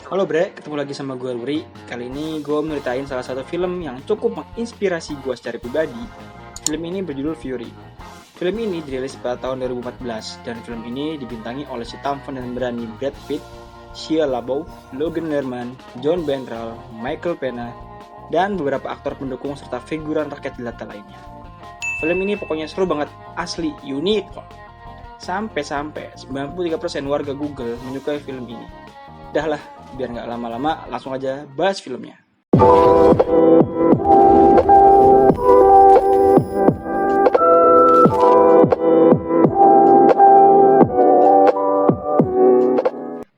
Halo Bre, ketemu lagi sama gue Luri. Kali ini gue nyeritain salah satu film yang cukup menginspirasi gue secara pribadi. Film ini berjudul Fury. Film ini dirilis pada tahun 2014 dan film ini dibintangi oleh si tampan dan berani Brad Pitt, Shia LaBeouf, Logan Lerman, John Bernthal, Michael Pena, dan beberapa aktor pendukung serta figuran rakyat jelata lainnya. Film ini pokoknya seru banget, asli, unik kok. Sampai-sampai 93% warga Google menyukai film ini. Dah lah, biar nggak lama-lama, langsung aja bahas filmnya.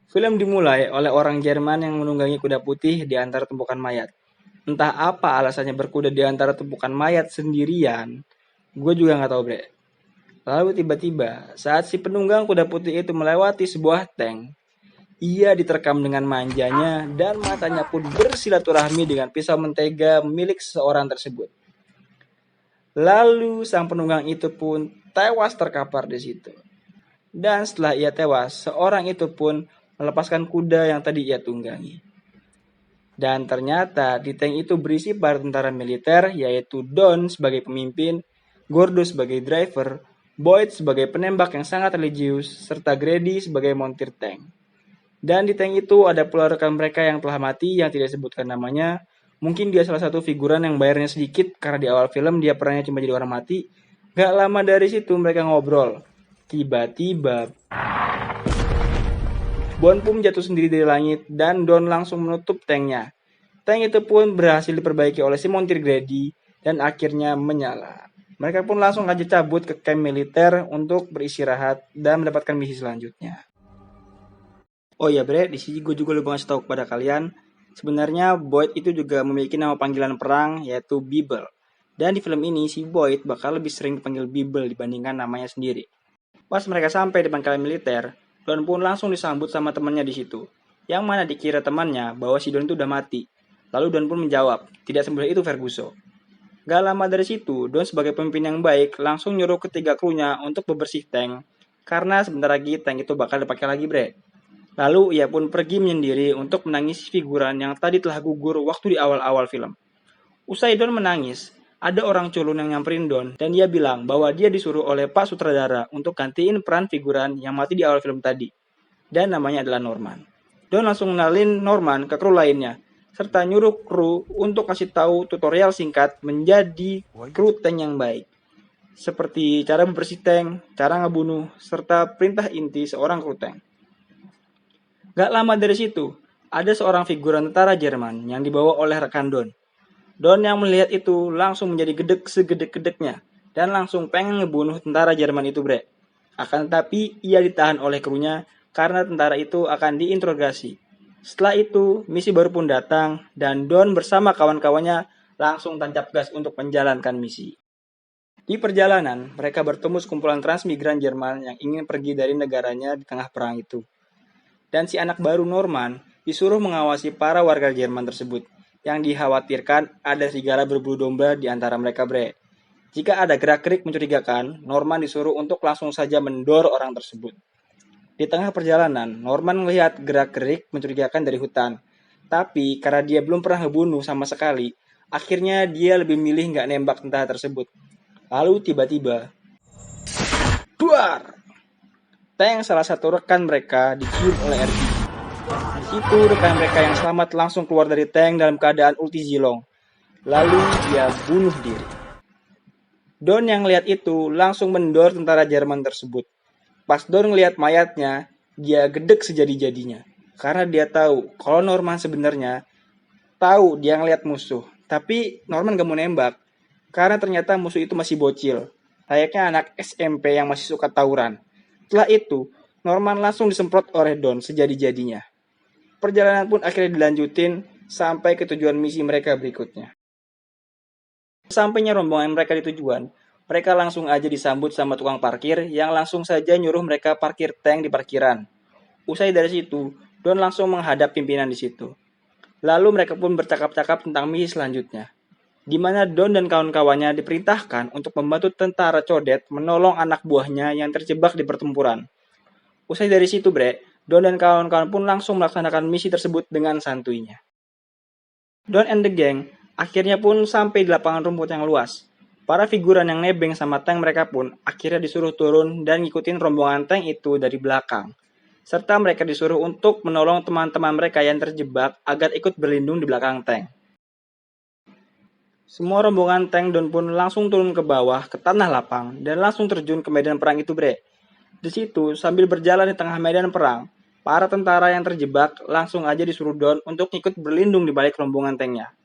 Film dimulai oleh orang Jerman yang menunggangi kuda putih di antara tumpukan mayat. Entah apa alasannya berkuda di antara tumpukan mayat sendirian, gue juga nggak tahu bre. Lalu tiba-tiba, saat si penunggang kuda putih itu melewati sebuah tank, ia diterkam dengan manjanya dan matanya pun bersilaturahmi dengan pisau mentega milik seseorang tersebut. Lalu sang penunggang itu pun tewas terkapar di situ. Dan setelah ia tewas, seorang itu pun melepaskan kuda yang tadi ia tunggangi. Dan ternyata di tank itu berisi para tentara militer, yaitu Don sebagai pemimpin, Gordo sebagai driver, Boyd sebagai penembak yang sangat religius, serta Grady sebagai montir tank. Dan di tank itu ada pula rekan mereka yang telah mati yang tidak disebutkan namanya. Mungkin dia salah satu figuran yang bayarnya sedikit karena di awal film dia perannya cuma jadi orang mati. Gak lama dari situ mereka ngobrol. Tiba-tiba Bom pun jatuh sendiri dari langit dan Don langsung menutup tanknya. Tank itu pun berhasil diperbaiki oleh si montir Grady dan akhirnya menyala. Mereka pun langsung aja cabut ke camp militer untuk beristirahat dan mendapatkan misi selanjutnya. Oh iya bre, di sini gue juga lupa ngasih tahu kepada kalian. Sebenarnya Boyd itu juga memiliki nama panggilan perang yaitu Bible. Dan di film ini si Boyd bakal lebih sering dipanggil Bible dibandingkan namanya sendiri. Pas mereka sampai di pangkalan militer, Don pun langsung disambut sama temannya di situ. Yang mana dikira temannya bahwa si Don itu udah mati. Lalu Don pun menjawab, tidak semudah itu Ferguson. Gak lama dari situ, Don sebagai pemimpin yang baik langsung nyuruh ketiga krunya untuk bebersih tank. Karena sebentar lagi tank itu bakal dipakai lagi bre. Lalu ia pun pergi menyendiri untuk menangisi figuran yang tadi telah gugur waktu di awal-awal film. Usai Don menangis, ada orang culun yang nyamperin Don dan dia bilang bahwa dia disuruh oleh Pak Sutradara untuk gantiin peran figuran yang mati di awal film tadi. Dan namanya adalah Norman. Don langsung kenalin Norman ke kru lainnya, serta nyuruh kru untuk kasih tahu tutorial singkat menjadi kru tank yang baik. Seperti cara membersih tank, cara ngebunuh, serta perintah inti seorang kru tank. Gak lama dari situ, ada seorang figuran tentara Jerman yang dibawa oleh rekan Don. Don yang melihat itu langsung menjadi gedek segedek-gedeknya dan langsung pengen ngebunuh tentara Jerman itu bre. Akan tetapi ia ditahan oleh krunya karena tentara itu akan diinterogasi. Setelah itu, misi baru pun datang dan Don bersama kawan-kawannya langsung tancap gas untuk menjalankan misi. Di perjalanan, mereka bertemu sekumpulan transmigran Jerman yang ingin pergi dari negaranya di tengah perang itu. Dan si anak baru Norman disuruh mengawasi para warga Jerman tersebut, yang dikhawatirkan ada serigala berbulu domba di antara mereka bre. Jika ada gerak-gerik mencurigakan, Norman disuruh untuk langsung saja mendor orang tersebut. Di tengah perjalanan, Norman melihat gerak-gerik mencurigakan dari hutan. Tapi karena dia belum pernah ngebunuh sama sekali, akhirnya dia lebih milih nggak nembak tentara tersebut. Lalu tiba-tiba, buar! Tank salah satu rekan mereka dicium oleh RPG. Di situ rekan mereka yang selamat langsung keluar dari tank dalam keadaan ulti zilong. Lalu dia bunuh diri. Don yang lihat itu langsung mendor tentara Jerman tersebut. Pas Don ngelihat mayatnya, dia gedek sejadi-jadinya. Karena dia tahu kalau Norman sebenarnya tahu dia ngelihat musuh. Tapi Norman gak mau nembak. Karena ternyata musuh itu masih bocil. Layaknya anak SMP yang masih suka tawuran. Setelah itu, Norman langsung disemprot oleh Don sejadi-jadinya. Perjalanan pun akhirnya dilanjutin sampai ke tujuan misi mereka berikutnya. Sampainya rombongan mereka di tujuan, mereka langsung aja disambut sama tukang parkir yang langsung saja nyuruh mereka parkir tank di parkiran. Usai dari situ, Don langsung menghadap pimpinan di situ. Lalu mereka pun bercakap-cakap tentang misi selanjutnya, di mana Don dan kawan-kawannya diperintahkan untuk membantu tentara codet menolong anak buahnya yang terjebak di pertempuran. Usai dari situ bre, Don dan kawan-kawan pun langsung melaksanakan misi tersebut dengan santuinya. Don and the gang akhirnya pun sampai di lapangan rumput yang luas. Para figuran yang nebeng sama tank mereka pun akhirnya disuruh turun dan ngikutin rombongan tank itu dari belakang. Serta mereka disuruh untuk menolong teman-teman mereka yang terjebak agar ikut berlindung di belakang tank. Semua rombongan tank Don pun langsung turun ke bawah ke tanah lapang dan langsung terjun ke medan perang itu, bre. Di situ, sambil berjalan di tengah medan perang, para tentara yang terjebak langsung aja disuruh Don untuk ikut berlindung di balik rombongan tanknya.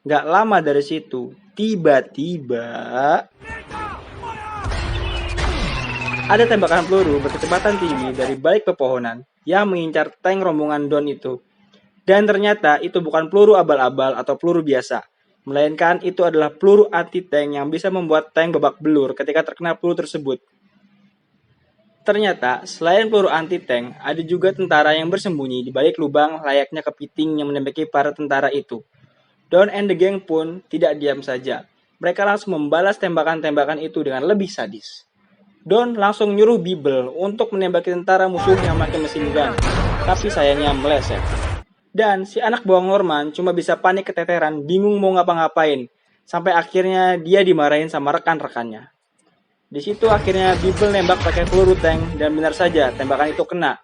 Gak lama dari situ, tiba-tiba ada tembakan peluru berkecepatan tinggi dari balik pepohonan yang mengincar tank rombongan Don itu. Dan ternyata itu bukan peluru abal-abal atau peluru biasa, melainkan itu adalah peluru anti-tank yang bisa membuat tank babak belur ketika terkena peluru tersebut. Ternyata, selain peluru anti-tank, ada juga tentara yang bersembunyi di balik lubang layaknya kepiting yang menembaki para tentara itu. Don and the gang pun tidak diam saja. Mereka langsung membalas tembakan-tembakan itu dengan lebih sadis. Don langsung nyuruh Bibel untuk menembaki tentara musuh yang pakai mesin gun, tapi sayangnya meleset. Dan si anak bawang Norman cuma bisa panik keteteran, bingung mau ngapa-ngapain, sampai akhirnya dia dimarahin sama rekan-rekannya. Di situ akhirnya Bibel nembak pakai peluru tank dan benar saja tembakan itu kena.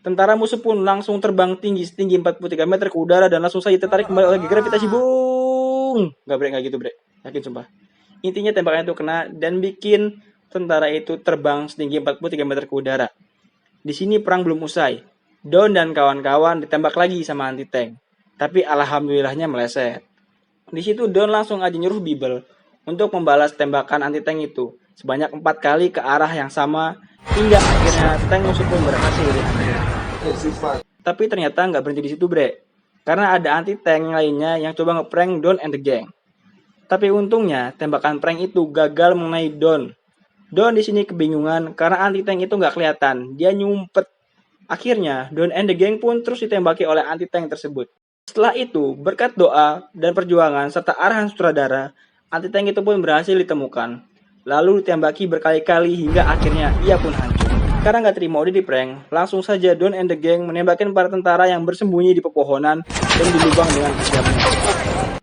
Tentara musuh pun langsung terbang tinggi setinggi 43 meter ke udara dan langsung saja tertarik kembali oleh gravitasi. Boom! Gak gitu bre, yakin sumpah. Intinya tembakan itu kena dan bikin tentara itu terbang setinggi 43 meter ke udara. Di sini perang belum usai. Don dan kawan-kawan ditembak lagi sama anti-tank. Tapi alhamdulillahnya meleset. Di situ Don langsung aja nyuruh Bibel untuk membalas tembakan anti-tank itu sebanyak 4 kali ke arah yang sama hingga akhirnya tank musuh pun berhasil dihancurkan. Tapi ternyata nggak berhenti di situ, bre. Karena ada anti-tank lainnya yang coba ngeprank Don and the gang. Tapi untungnya tembakan prank itu gagal mengenai Don. Don di sini kebingungan karena anti-tank itu nggak kelihatan. Dia nyumpet. Akhirnya, Don and the gang pun terus ditembaki oleh anti-tank tersebut. Setelah itu, berkat doa dan perjuangan serta arahan sutradara, anti-tank itu pun berhasil ditemukan. Lalu ditembaki berkali-kali hingga akhirnya ia pun hancur. Karena nggak terima udah di-prank, langsung saja Don and the gang menembakkan para tentara yang bersembunyi di pepohonan dan di lubang dengan kejamnya.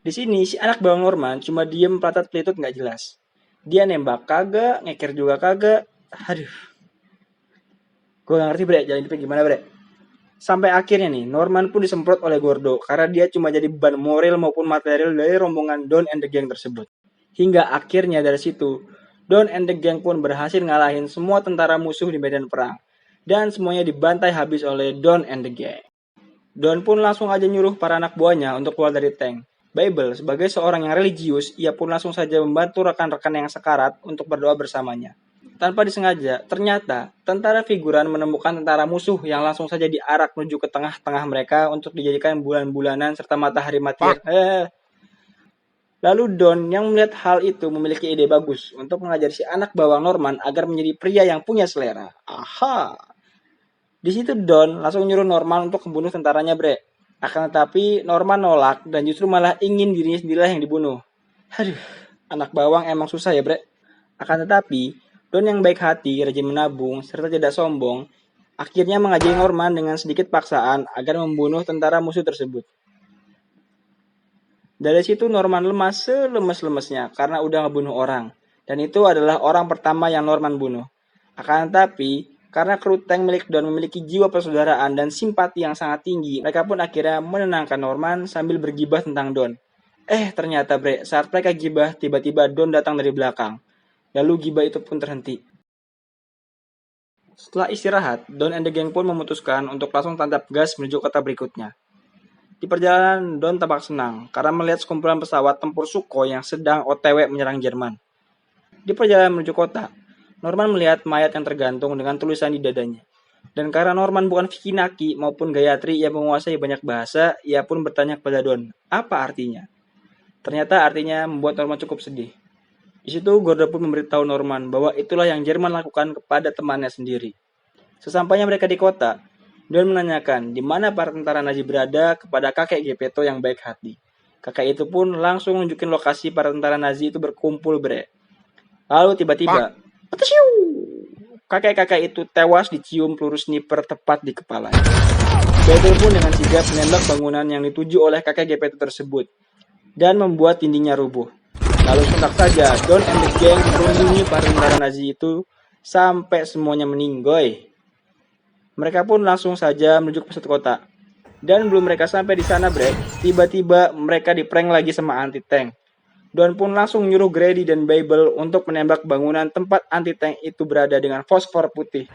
Di sini, si anak bawang Norman cuma diem pelatat pelitut nggak jelas. Dia nembak kagak, ngeker juga kagak. Aduh. Gue gak ngerti bre, jalan hidupnya gimana bre. Sampai akhirnya nih, Norman pun disemprot oleh Gordo karena dia cuma jadi beban moral maupun material dari rombongan Don and the gang tersebut. Hingga akhirnya dari situ, Don and the gang pun berhasil ngalahin semua tentara musuh di medan perang. Dan semuanya dibantai habis oleh Don and the gang. Don pun langsung aja nyuruh para anak buahnya untuk keluar dari tank. Bible, sebagai seorang yang religius, ia pun langsung saja membantu rekan-rekan yang sekarat untuk berdoa bersamanya. Tanpa disengaja, ternyata tentara figuran menemukan tentara musuh yang langsung saja diarak menuju ke tengah-tengah mereka untuk dijadikan bulan-bulanan serta matahari matian. Lalu Don yang melihat hal itu memiliki ide bagus untuk mengajari si anak bawang Norman agar menjadi pria yang punya selera. Aha. Di situ Don langsung nyuruh Norman untuk membunuh tentaranya, bre. Akan tetapi Norman nolak dan justru malah ingin dirinya sendirilah yang dibunuh. Aduh, anak bawang emang susah ya, bre. Akan tetapi Don yang baik hati, rajin menabung, serta tidak sombong, akhirnya mengajari Norman dengan sedikit paksaan agar membunuh tentara musuh tersebut. Dari situ Norman lemas selemes-lemesnya karena udah ngebunuh orang. Dan itu adalah orang pertama yang Norman bunuh. Akan tetapi, karena kru tank milik Don memiliki jiwa persaudaraan dan simpati yang sangat tinggi, mereka pun akhirnya menenangkan Norman sambil bergibah tentang Don. Ternyata bre, saat mereka gibah, tiba-tiba Don datang dari belakang. Lalu gibah itu pun terhenti. Setelah istirahat, Don and the gang pun memutuskan untuk langsung tancap gas menuju kota berikutnya. Di perjalanan, Don tampak senang karena melihat sekumpulan pesawat tempur Sukhoi yang sedang OTW menyerang Jerman. Di perjalanan menuju kota, Norman melihat mayat yang tergantung dengan tulisan di dadanya. Dan karena Norman bukan Vicky Naki maupun Gayatri yang menguasai banyak bahasa, ia pun bertanya kepada Don, apa artinya? Ternyata artinya membuat Norman cukup sedih. Di situ Gordo pun memberitahu Norman bahwa itulah yang Jerman lakukan kepada temannya sendiri. Sesampainya mereka di kota, Don menanyakan di mana para tentara Nazi berada kepada kakek Gepetto yang baik hati. Kakek itu pun langsung nunjukin lokasi para tentara Nazi itu berkumpul, bre. Lalu tiba-tiba, Kakek-kakek itu tewas dicium peluru sniper tepat di kepala. Baybel pun dengan sigap menembak bangunan yang dituju oleh kakek GP tersebut dan membuat dindingnya rubuh. Lalu sontak saja, Don and the gang merundungi para tentara Nazi itu sampai semuanya meninggoy. Mereka pun langsung saja menuju ke pusat kota. Dan belum mereka sampai di sana, tiba-tiba mereka diprank lagi sama anti-tank. Don pun langsung nyuruh Grady dan Baybel untuk menembak bangunan tempat anti-tank itu berada dengan fosfor putih.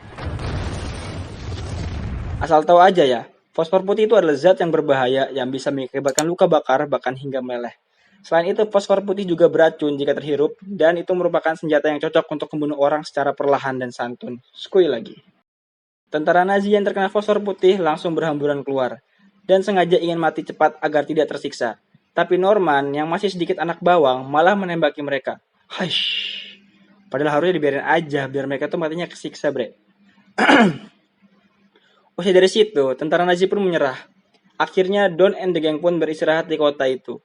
Asal tahu aja ya, fosfor putih itu adalah zat yang berbahaya yang bisa mengakibatkan luka bakar bahkan hingga meleleh. Selain itu, fosfor putih juga beracun jika terhirup, dan itu merupakan senjata yang cocok untuk membunuh orang secara perlahan dan santun. Sekali lagi. Tentara Nazi yang terkena fosfor putih langsung berhamburan keluar, dan sengaja ingin mati cepat agar tidak tersiksa. Tapi Norman, yang masih sedikit anak bawang, malah menembaki mereka. Hush. Padahal harusnya dibiarin aja, biar mereka tuh matinya kesiksa, Usai dari situ, tentara Nazi pun menyerah. Akhirnya Don and the gang pun beristirahat di kota itu.